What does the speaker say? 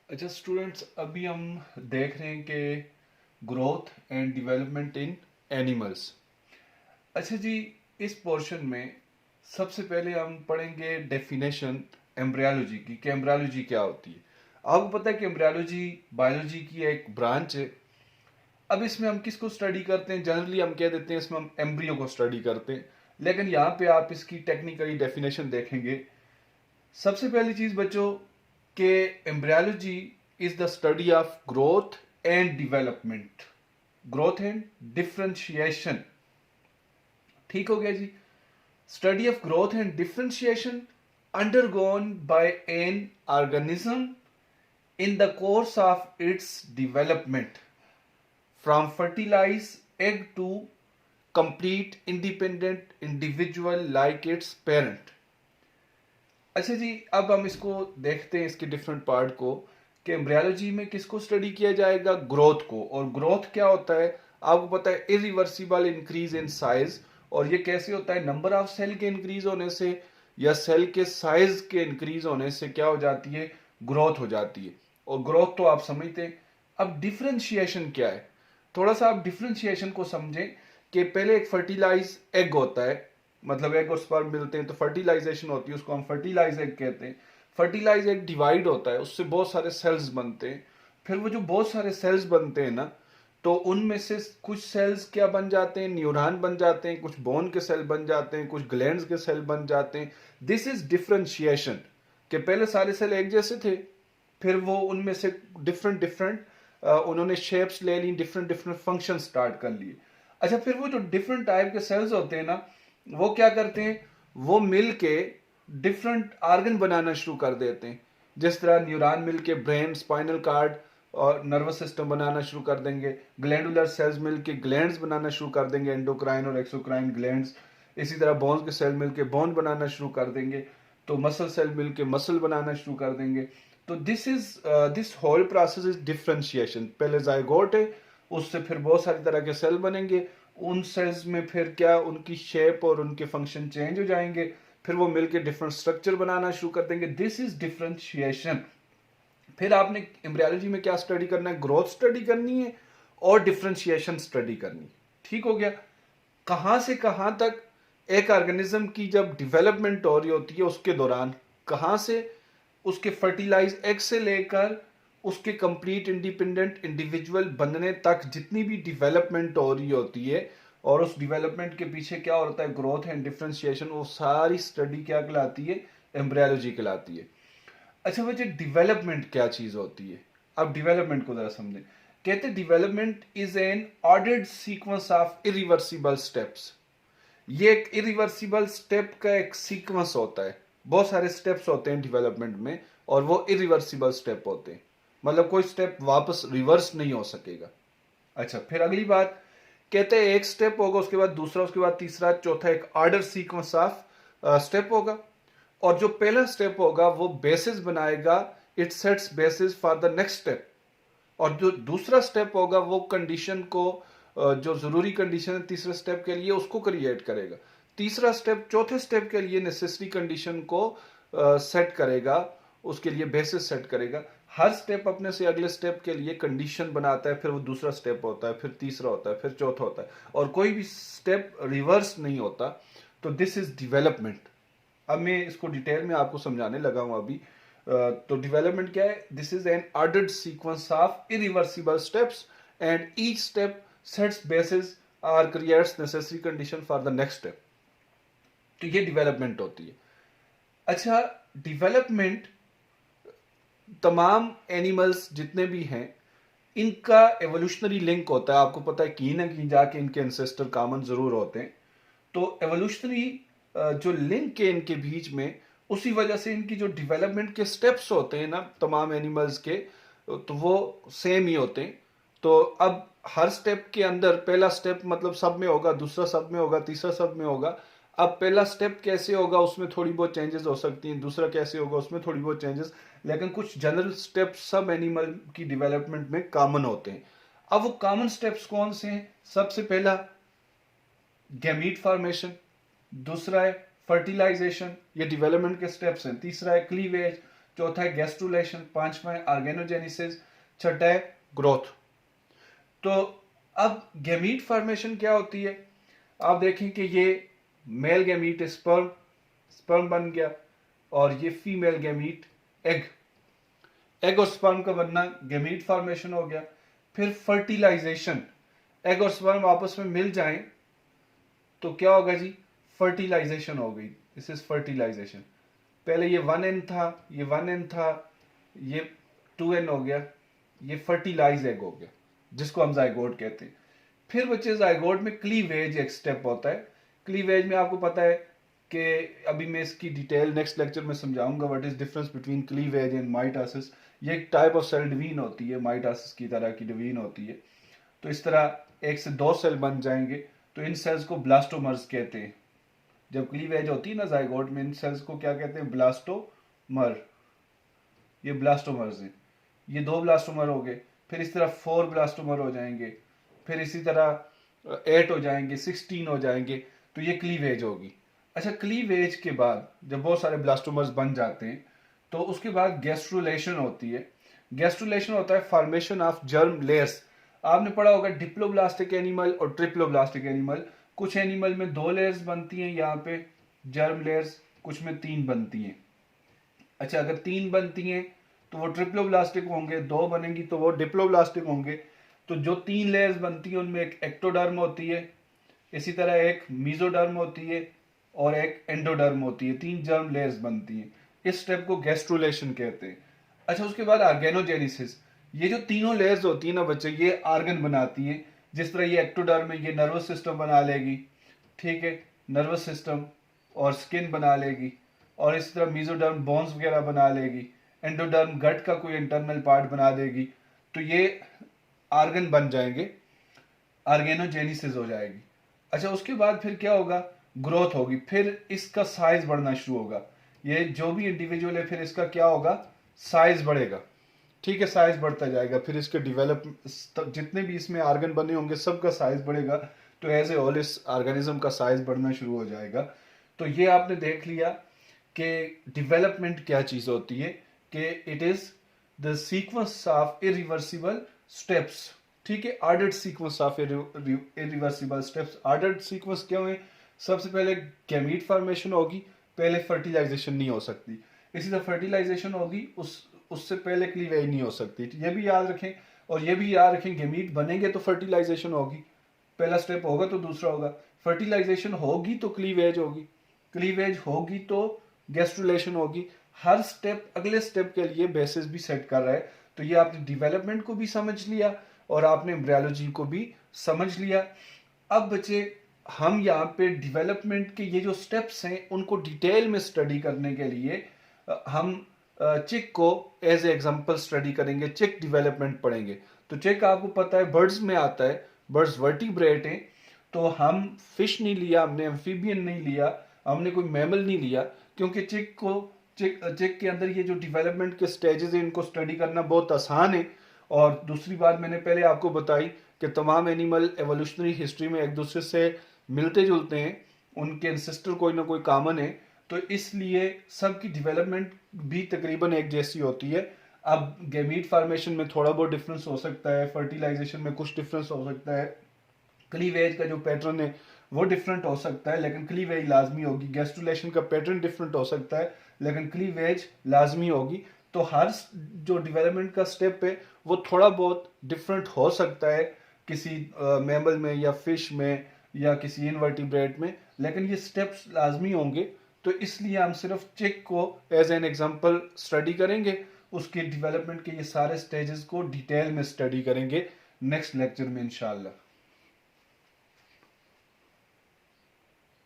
अच्छा स्टूडेंट्स, अभी हम देख रहे हैं कि growth and development in animals. अच्छा जी, इस पोर्शन में सबसे पहले हम पढ़ेंगे डेफिनेशन एम्ब्रियोलॉजी की कि एम्ब्रियोलॉजी क्या होती है। आपको पता है कि एम्ब्रियोलॉजी बायोलॉजी की एक ब्रांच है। अब इसमें हम किसको स्टडी करते हैं? जनरली हम कह देते हैं इसमें हम एम्ब्रियो को स्टडी करते हैं, लेकिन यहाँ पे आप इसकी टेक्निकली डेफिनेशन देखेंगे। सबसे पहली चीज बच्चों के embryology is the study of growth and development, growth and differentiation. ठीक हो गया जी। Study of growth and differentiation undergone by an organism in the course of its development from fertilized egg to complete independent individual like its parent। अच्छा जी, अब हम इसको देखते हैं इसके डिफरेंट पार्ट को कि एम्ब्रियोलॉजी में किसको स्टडी किया जाएगा? ग्रोथ को। और ग्रोथ क्या होता है? आपको पता है इरिवर्सिबल इंक्रीज इन साइज। और ये कैसे होता है? नंबर ऑफ सेल के इंक्रीज होने से या सेल के साइज के इंक्रीज होने से क्या हो जाती है? ग्रोथ हो जाती है। और ग्रोथ तो आप समझते हैं। अब डिफरेंशिएशन क्या है? थोड़ा सा आप डिफरेंशिएशन को समझें कि पहले एक फर्टिलाइज एग होता है, मतलब एग और स्पर्म मिलते हैं तो फर्टिलाइजेशन होती है, उसको हम फर्टिलाइज एग कहते हैं। फर्टिलाइज एग डिवाइड होता है, उससे बहुत सारे सेल्स बनते हैं। फिर वो जो बहुत सारे सेल्स बनते हैं ना, तो उनमें से कुछ सेल्स क्या बन जाते हैं? न्यूरॉन बन जाते हैं, कुछ बोन के सेल बन जाते हैं, कुछ ग्लैंड्स के सेल बन जाते हैं। This is differentiation. कि पहले सारे सेल एक जैसे थे, फिर वो उनमें से डिफरेंट डिफरेंट उन्होंने शेप्स ले ली, डिफरेंट डिफरेंट फंक्शन स्टार्ट कर लिए। अच्छा, फिर वो जो डिफरेंट टाइप के सेल्स होते हैं ना, वो क्या करते हैं? वो मिल के डिफरेंट आर्गन बनाना शुरू कर देते हैं। जिस तरह न्यूरॉन मिल के ब्रेन, स्पाइनल कार्ड और नर्वस सिस्टम बनाना शुरू कर देंगे। ग्लैंडुलर सेल्स मिल के ग्लैंड्स बनाना शुरू कर देंगे, एंडोक्राइन और एक्सोक्राइन ग्लैंड्स। इसी तरह बोन्स के सेल मिल के बोन बनाना शुरू कर देंगे। तो मसल सेल मिल के मसल बनाना शुरू कर देंगे। तो this whole process is differentiation. पहले जाइगोट है, उससे फिर बहुत सारी तरह के सेल बनेंगे। उन सेल्स में फिर क्या, उनकी शेप और उनके फंक्शन चेंज हो जाएंगे। फिर वो मिलके डिफरेंट स्ट्रक्चर बनाना शुरू कर देंगे। This is differentiation. फिर आपने एम्ब्रियोलॉजी में क्या स्टडी करना है? ग्रोथ स्टडी करनी है और डिफरेंशिएशन स्टडी करनी है। ठीक हो गया। कहां से कहां तक एक ऑर्गेनिज्म की जब डेवलपमेंट हो रही होती है उसके दौरान, कहां से उसके फर्टिलाइज एग से लेकर उसके कंप्लीट इंडिपेंडेंट इंडिविजुअल बनने तक जितनी भी डेवलपमेंट हो रही होती है, और उस डेवलपमेंट के पीछे क्या होता है? Growth and differentiation. वो सारी स्टडी क्या कहलाती है? एम्ब्रियोलॉजी कहलाती है। अच्छा बच्चे, डेवलपमेंट क्या चीज होती है? अब डेवलपमेंट को जरा समझें। कहते हैं development is an ordered sequence of irreversible steps. ये एक इरिवर्सिबल स्टेप का एक सीक्वेंस होता है। बहुत सारे स्टेप्स होते हैं डेवलपमेंट में, और वो इरिवर्सिबल स्टेप होते हैं। मतलब कोई स्टेप वापस रिवर्स नहीं हो सकेगा। अच्छा, फिर अगली बात कहते हैं एक स्टेप होगा, उसके बाद दूसरा, उसके बाद तीसरा, चौथा, एक ऑर्डर सीक्वेंस ऑफ स्टेप होगा। और जो पहला स्टेप होगा वो बेसिस बनाएगा, it sets basis for the next step. और जो दूसरा स्टेप होगा वो कंडीशन को, जो जरूरी कंडीशन है तीसरे स्टेप के लिए, उसको क्रिएट करेगा। तीसरा स्टेप चौथे स्टेप के लिए नेसेसरी कंडीशन को सेट करेगा, उसके लिए बेसिस सेट करेगा। हर स्टेप अपने से अगले स्टेप के लिए कंडीशन बनाता है, फिर वो दूसरा स्टेप होता है, फिर तीसरा होता है, फिर चौथा होता है, और कोई भी स्टेप रिवर्स नहीं होता। तो दिस इज डेवलपमेंट। अब मैं इसको डिटेल में आपको समझाने लगा हूं अभी। तो डेवलपमेंट क्या है? This is an ordered sequence of irreversible steps and each step sets basis और creates necessary condition for the next step. तो ये डेवलपमेंट होती है। अच्छा, डेवलपमेंट तमाम एनिमल्स जितने भी हैं इनका एवोल्यूशनरी लिंक होता है। आपको पता है कहीं ना कहीं जाके इनके एंसेस्टर कॉमन जरूर होते हैं। तो एवोल्यूशनरी जो लिंक है इनके बीच में, उसी वजह से इनकी जो डेवलपमेंट के स्टेप्स होते हैं ना तमाम एनिमल्स के, तो वो सेम ही होते हैं। तो अब हर स्टेप के अंदर पहला स्टेप मतलब सब में होगा, दूसरा सब में होगा, तीसरा सब में होगा। अब पहला स्टेप कैसे होगा उसमें थोड़ी बहुत चेंजेस हो सकती हैं, दूसरा कैसे होगा उसमें थोड़ी बहुत चेंजेस, लेकिन कुछ जनरल स्टेप सब एनिमल की डेवलपमेंट में कॉमन होते हैं। अब वो कॉमन स्टेप्स कौन से हैं? सबसे पहला गैमीट फॉर्मेशन, दूसरा है फर्टिलाइजेशन, ये डेवलपमेंट के स्टेप्स हैं। तीसरा है क्लीवेज, चौथा है गैस्ट्रुलेशन, पांचवा है ऑर्गेनोजेनेसिस, छठा है ग्रोथ। तो अब गैमीट फॉर्मेशन क्या होती है? आप देखें कि ये मेल गैमीट स्पर्म, स्पर्म बन गया, और ये फीमेल गैमीट एग, एग और स्पर्म का बनना गैमीट फॉर्मेशन हो गया। फिर फर्टिलाइजेशन, एग और स्पर्म आपस में मिल जाएं तो क्या होगा जी? फर्टिलाइजेशन हो गई। This is fertilisation. पहले ये 1n था, ये 1n था, ये 2n हो गया, ये फर्टिलाइज एग हो गया, जिसको हम जाइगोट कहते हैं। फिर बच्चे जाइगोट में क्लीवेज एक स्टेप होता है। क्लीवेज में आपको पता है कि अभी मैं इसकी डिटेल नेक्स्ट लेक्चर में समझाऊंगा, what is difference between cleavage and mitosis. ये एक टाइप ऑफ सेल डिवीजन होती है, माइटोसिस की तरह की डिवीजन होती है। तो इस तरह एक से दो सेल बन जाएंगे, तो इन सेल्स को ब्लास्टोमर्स कहते हैं। जब क्लीवेज होती है ना जाइगोट में, इन सेल्स को क्या कहते हैं? ब्लास्टोमर। ये ब्लास्टोमर्स हैं। ये 2 ब्लास्टोमर हो गए, फिर इस तरह 4 ब्लास्टोमर हो जाएंगे, फिर इसी तरह 8 हो जाएंगे, 16 हो जाएंगे, तो ये क्लीवेज होगी। अच्छा, क्लीवेज के बाद जब बहुत सारे ब्लास्टोमर्स बन जाते हैं तो उसके बाद गैस्ट्रुलेशन होती है। गैस्ट्रुलेशन होता है फॉर्मेशन ऑफ जर्म लेयर्स। आपने पढ़ा होगा डिप्लोब्लास्टिक एनिमल और ट्रिप्लोब्लास्टिक एनिमल। कुछ एनिमल में 2 लेयर्स बनती हैं यहाँ पे जर्म लेयर्स, कुछ में 3 बनती हैं। अच्छा, अगर 3 बनती हैं तो वो ट्रिप्लोब्लास्टिक होंगे, 2 बनेंगी तो वो डिप्लोब्लास्टिक होंगे। तो जो 3 लेयर्स बनती हैं उनमें एक एक्टोडर्म होती है, इसी तरह एक मीजोडर्म होती है और एक एंडोडर्म होती है। 3 जर्म लेयर्स बनती हैं। इस स्टेप को गैस्ट्रुलेशन कहते हैं। अच्छा, उसके बाद ऑर्गेनोजेनेसिस। ये जो तीनों लेयर्स होती है ना बच्चे, ये ऑर्गन बनाती हैं। जिस तरह ये एक्टोडर्म है, ये नर्वस सिस्टम बना लेगी, ठीक है, नर्वस सिस्टम और स्किन बना लेगी, और इस तरह मीजोडर्म बोन्स वगैरह बना लेगी, एंडोडर्म गट का कोई इंटरनल पार्ट बना देगी। तो ये ऑर्गन बन जाएंगे, ऑर्गेनोजेनेसिस हो जाएगी। अच्छा, उसके बाद फिर क्या होगा? ग्रोथ होगी, फिर इसका साइज बढ़ना शुरू होगा। ये जो भी इंडिविजुअल है फिर इसका क्या होगा? साइज बढ़ेगा, ठीक है, साइज बढ़ता जाएगा। फिर इसके डेवलप, जितने भी इसमें ऑर्गन बने होंगे सबका साइज बढ़ेगा। तो एज ए होल इस ऑर्गेनिज्म का साइज बढ़ना शुरू हो जाएगा। तो ये आपने देख लिया कि डेवलपमेंट क्या चीज होती है, कि it is the sequence of irreversible steps, ठीक है, ordered sequence of irreversible steps. Ordered sequence क्या हुए? सबसे पहले गैमीट फॉर्मेशन होगी, पहले फर्टिलाइजेशन नहीं हो सकती। इसी तरह फर्टिलाइजेशन होगी, उससे पहले क्लीवेज नहीं हो सकती। ये भी याद रखें, और ये भी याद रखें, गैमीट बनेंगे तो फर्टिलाइजेशन होगी, पहला स्टेप होगा तो दूसरा होगा। फर्टिलाइजेशन होगी तो क्लीवेज होगी, क्लीवेज होगी तो गैस्ट्रुलेशन होगी। हर स्टेप अगले स्टेप के लिए बेसिस भी सेट कर रहा है। तो ये आपने डेवलपमेंट को भी समझ लिया और आपने एम्ब्रियोलॉजी को भी समझ लिया। अब बच्चे, हम यहाँ पे डेवलपमेंट के ये जो स्टेप्स हैं उनको डिटेल में स्टडी करने के लिए हम चिक को एज ए एग्जांपल स्टडी करेंगे। चिक डेवलपमेंट पढ़ेंगे। तो चिक आपको पता है बर्ड्स में आता है, बर्ड्स वर्टिब्रेट हैं। तो हम फिश नहीं लिया, हमने एम्फीबियन नहीं लिया, हमने कोई मैमल नहीं लिया, क्योंकि चिक के अंदर ये जो डेवलपमेंट के स्टेजेस हैं इनको स्टडी करना बहुत आसान है। और दूसरी बात मैंने पहले आपको बताई कि तमाम एनिमल एवोल्यूशनरी हिस्ट्री में एक दूसरे से मिलते जुलते हैं, उनके एंसेस्टर कोई ना कोई कॉमन है, तो इसलिए सबकी डेवलपमेंट भी तकरीबन एक जैसी होती है। अब गैमीट फॉर्मेशन में थोड़ा बहुत डिफरेंस हो सकता है, फर्टिलाइजेशन में कुछ डिफरेंस हो सकता है, क्लीवेज का जो पैटर्न है वो डिफरेंट हो सकता है, लेकिन क्लीवेज लाजमी होगी। गैस्ट्रुलेशन का पैटर्न डिफरेंट हो सकता है, लेकिन क्लीवेज लाजमी होगी। तो हर जो डेवलपमेंट का स्टेप है वो थोड़ा बहुत डिफरेंट हो सकता है किसी मैमल में या फिश में या किसी इनवर्टिब्रेट में, लेकिन ये स्टेप्स लाजमी होंगे। तो इसलिए हम सिर्फ चिक को एज एन एग्जांपल स्टडी करेंगे, उसके डेवलपमेंट के ये सारे स्टेजेस को डिटेल में स्टडी करेंगे नेक्स्ट लेक्चर में इंशाल्लाह।